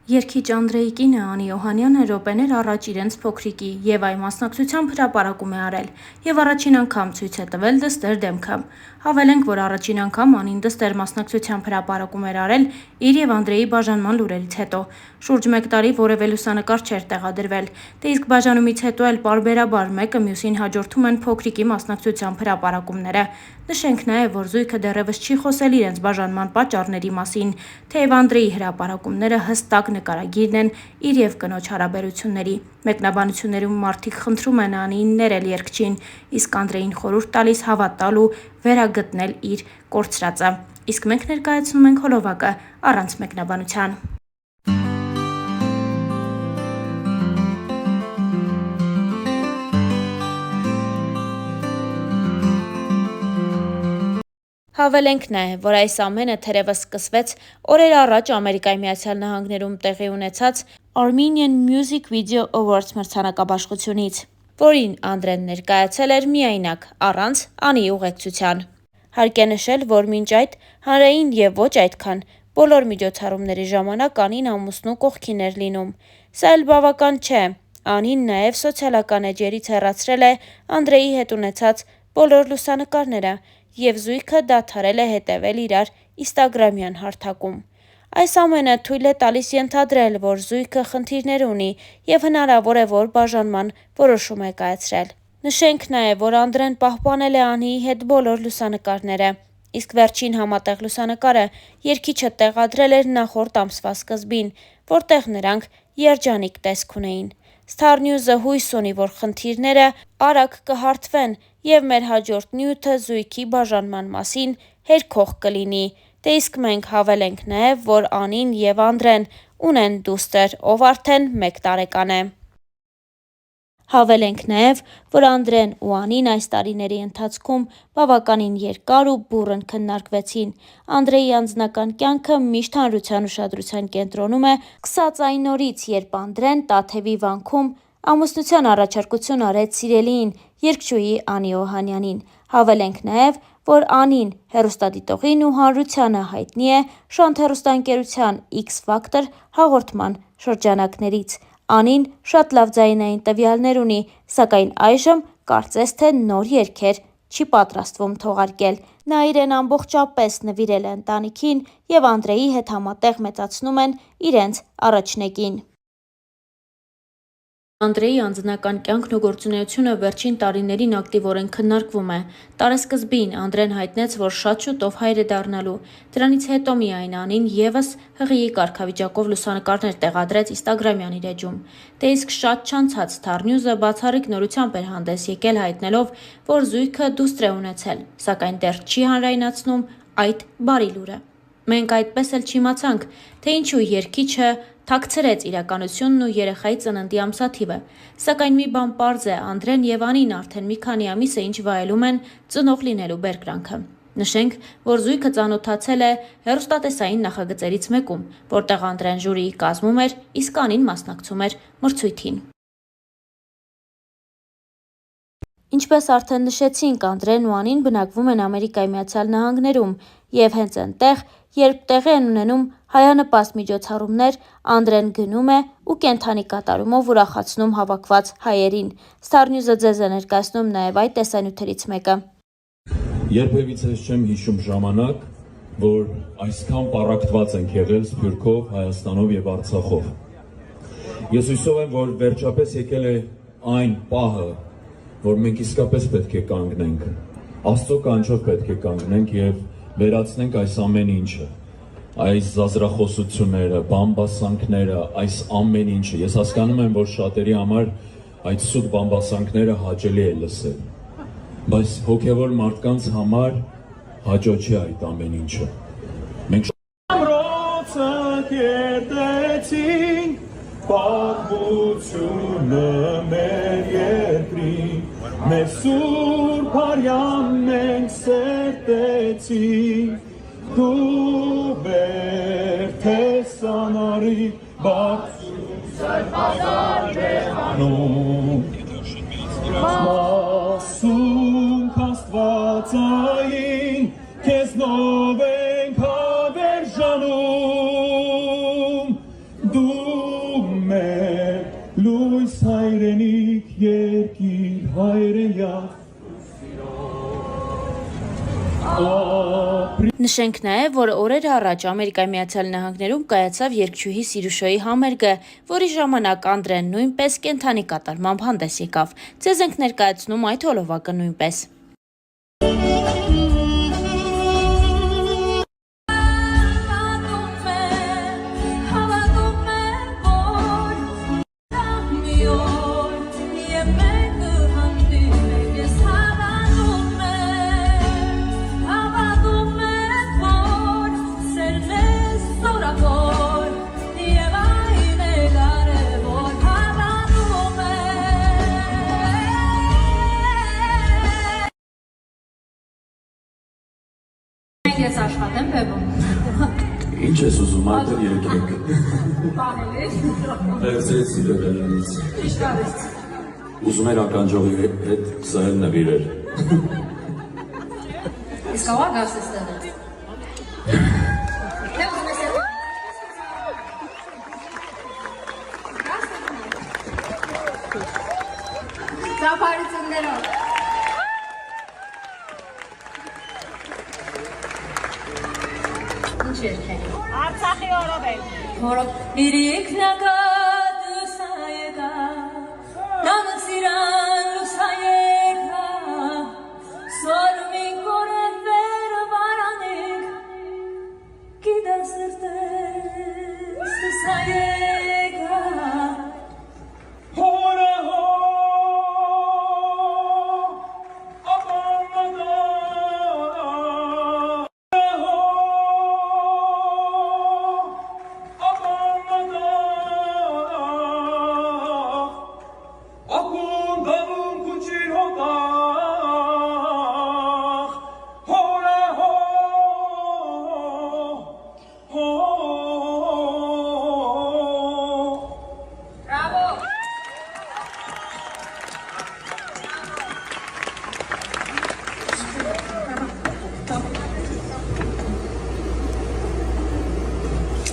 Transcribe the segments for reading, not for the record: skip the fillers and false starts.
Երգիչ Անդրեի կինը Անի Օհանյանը րոպեներ առաջ իրենց փոքրիկի Եվայի մասնակցությամբ հրապարակում է արել եւ առաջին անգամ ցույց է տվել դստեր դեմքը։ Հավելենք, որ առաջին անգամ Անին դստեր մասնակցությամբ հրապարակում էր արել իր եւ Անդրեի բաժանման լուրերից հետո։ Շուրջ 1 տարի որևէ լուսանկար չէր տեղադրվել, դե իսկ բաժանումից հետո էլ պարբերաբար մեկը մյուսին հաջորդում են փոքրիկի մասնակցությամբ հրապարակումները։ Նշենք նաեւ, որ զույգը դեռևս չի խոսել իրենց բաժանման պատճառների մասին, թեև Անդրեի հրապարակումները հստակ նկարագիրն են իր եւ կնոջ հարաբերությունների։ Մեկնաբանություններում մարդիկ խնդրում են Անիին ներել երգչին, իսկ Անդրեին խորհուրդ տալիս հավատալ ու վերագտնել իր կորցրածը։ Իսկ մենք ներկայացնում ենք հոլովակը առանց մեկնաբանության։ Հավելենք նաև, որ այս ամենը թերևս սկսվեց օրեր առաջ Ամերիկայի Միացյալ Նահանգներում տեղի ունեցած Armenian Music Video Awards մրցանակաբաշխությունից, որին Անդրեն ներկայացել էր միայնակ, առանց Անիի ուղեկցության։ Հարկ է նշել, որ մինչ այդ հանրային եւ ոչ այդքան բոլոր միջոցառումների ժամանակ Անին ամուսնու կողքին էր լինում։ Սա էլ բավական չէ։ Անին նաև սոցիալական էջերից հեռացրել է Անդրեի հետ ունեցած բոլոր լուսանկարները եւ զույգը դադարել է հետևել իրար ինստագրամյան հարթակում։ Այս ամենը թույլ է տալիս ենթադրել, որ զույգը խնդիրներ ունի եւ հնարավոր է, որ բաժանման որոշում է կայացրել։ Նշենք նաեւ, որ Անդրեն պահպանել է Անիի հետ բոլոր լուսանկարները, իսկ վերջին համատեղ լուսանկարը երգիչը տեղադրել էր նախորդ ամսվա սկզբին, որտեղ նրանք երջանիկ տեսք ունեին։ Star News-ը հույս ունի, որ խնդիրները արագ կհարթվեն եւ մեր հաջորդ նյութը զույգի բաժանման մասին հերքող կլինի։ Դե իսկ մենք հավելենք նաեւ, որ Անին եւ Անդրեն ունեն դուստր, ով արդեն 1 տարեկան է։ Հավելենք նաև, որ Անդրեն ու Անին այս տարիների ընթացքում բավականին երկար ու բուռն քննարկվեցին։ Անդրեի անձնական կյանքը միշտ հանրության ուշադրության կենտրոնում է, սկսած այն օրից, երբ Անդրեն Տաթևի վանքում ամուսնության առաջարկություն արեց սիրելիին, երգչուհի Անի Օհանյանին։ Հավելենք նաև, որ Անին հեռուստադիտողին ու հանրությանը հայտնի է Շանթ հեռուստաընկերության X Factor հաղորդման շրջանակներից։ Անին շատ լավ ձայնային տվյալներ ունի, սակայն այժմ կարծես թե նոր երգեր չի պատրաստվում թողարկել։ Նա իրեն ամբողջապես նվիրել է ընտանիքին եւ Անդրեի հետ համատեղ մեծացնում են իրենց առաջնեկին։ Անդրեի անձնական կյանքն ու գործունեությունը վերջին տարիներին ակտիվորեն քննարկվում է։ Տարեսկզբին Անդրեն հայտնեց, որ շատ շուտով հայր է դառնալու։ Դրանից հետո միայն Անին եւս ՀՂԻ կարգավիճակով լուսանկարներ տեղադրեց ինստագրամյան իր էջում։ Դե իսկ շատ չանցած Star News-ը բացառիկ նորությամբ էր հանդես եկել հայտնելով, որ զույգը դուստր է ունեցել, սակայն դեռ չի հանրայնացնում այդ բարի լուրը։ Մենք այդպես էլ չիմացանք, թե ինչու երգիչը թաքցրեց իրականությունն ու երեխայի ծննդի ամսաթիվը, սակայն մի բան պարզ է, Անդրեն եւ Անին արդեն մի քանի ամիս է ինչ վայելում են ծնող լինելու բերկրանքը։ Նշենք, որ զույգը ծանոթացել է հեռուստատեսային նախագծերից մեկում, որտեղ Անդրեն ժյուրիի կազմում էր, իսկ Անին մասնակցում էր մրցույթին։ Ինչպես արդեն նշեցինք, Անդրեն ու Անին բնակվում են Ամերիկայի Միացյալ Նահանգներում եւ հենց այնտեղ, երբ տեղի են ունենում հայանպաստ միջոցառումներ, Անդրեն գնում է ու կենդանի կատարումով ուրախացնում հավաքված հայերին։ Star News-ը ձեզ է ներկայացնում նաեւ այդ տեսանյութերից մեկը։ Երբևիցե չեմ հիշում ժամանակ, որ այսքան պառակտված ենք եղել Սփյուռքով, Հայաստանով եւ Արցախով։ Ես հույսով եմ, որ վերջապես եկել է այն պահը, որ մենք իսկապես պետք է կանգնենք, Աստծո կանչով պետք է կանգնենք եւ վերացնենք այս ամեն ինչը, այս զազրախոսությունները, բամբասանքները, այս ամեն ինչը։ Ես հասկանում եմ, որ շատերի համար այդ սուտ բամբասանքները հաճելի է լսել, բայց հոգեվոր մարդկանց համար հաճո չի այդ ամեն ինչը։ Մենք ամրոցը կերտեցինք, պատմությունը մեր երկրի, մեր սուրբ արյան մենք սերտեցինք, դու բերդ ես անարի, բացուսր բազար բեղանում, մասունք աստվածային, քեզնով ենք հավերժանում, դու Նշենք նաև, որ օրեր առաջ Ամերիկայի Միացյալ Նահանգներում կայացավ երգչուհի Սիրուշոյի համերգը, որի ժամանակ Անդրեն նույնպես կենդանի կատարմամբ հանդես եկավ։ Ձեզ ենք ներկայացնում այդ հոլովակը նույնպես։ Ես աշխատեմ բևում։ Ինչ ես ուզում, այդտեղ երկեք։ Պահել Եղցրեց սիրողյանից։ Ինչ կարես։ Ուզում էր ականջողի հետ սահել նվիրել։ Իսկ կավա գաս ես տեղ։ Թե ուզում ես եղել։ Ծապարություններով։ Ինչ երկեք։ Արցախի օրով է։ Որով իրիք նագատ լուսայեկա, նամը սիրան լուսայեկա, սորմին կորևեր վարանիկ, գիդա սրտես լուսայեկա, Հորա հո, ապամադա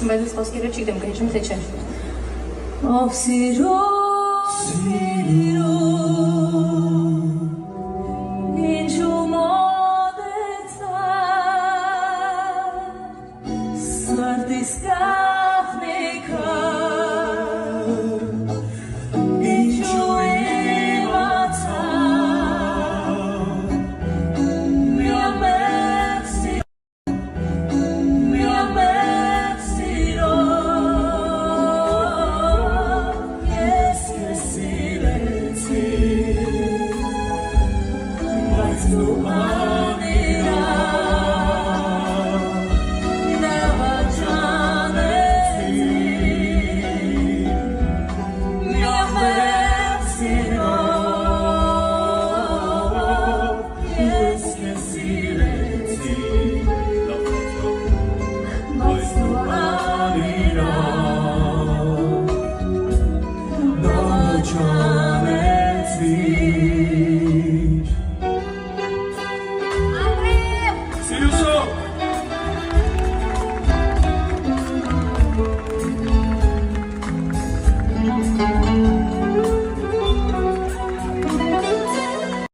Բայց ես խոսքերը չգիտեմ, կհեչում թե չէ։ Ով սիրո, սիրո, ինչու մոտեցա, սրտիս կա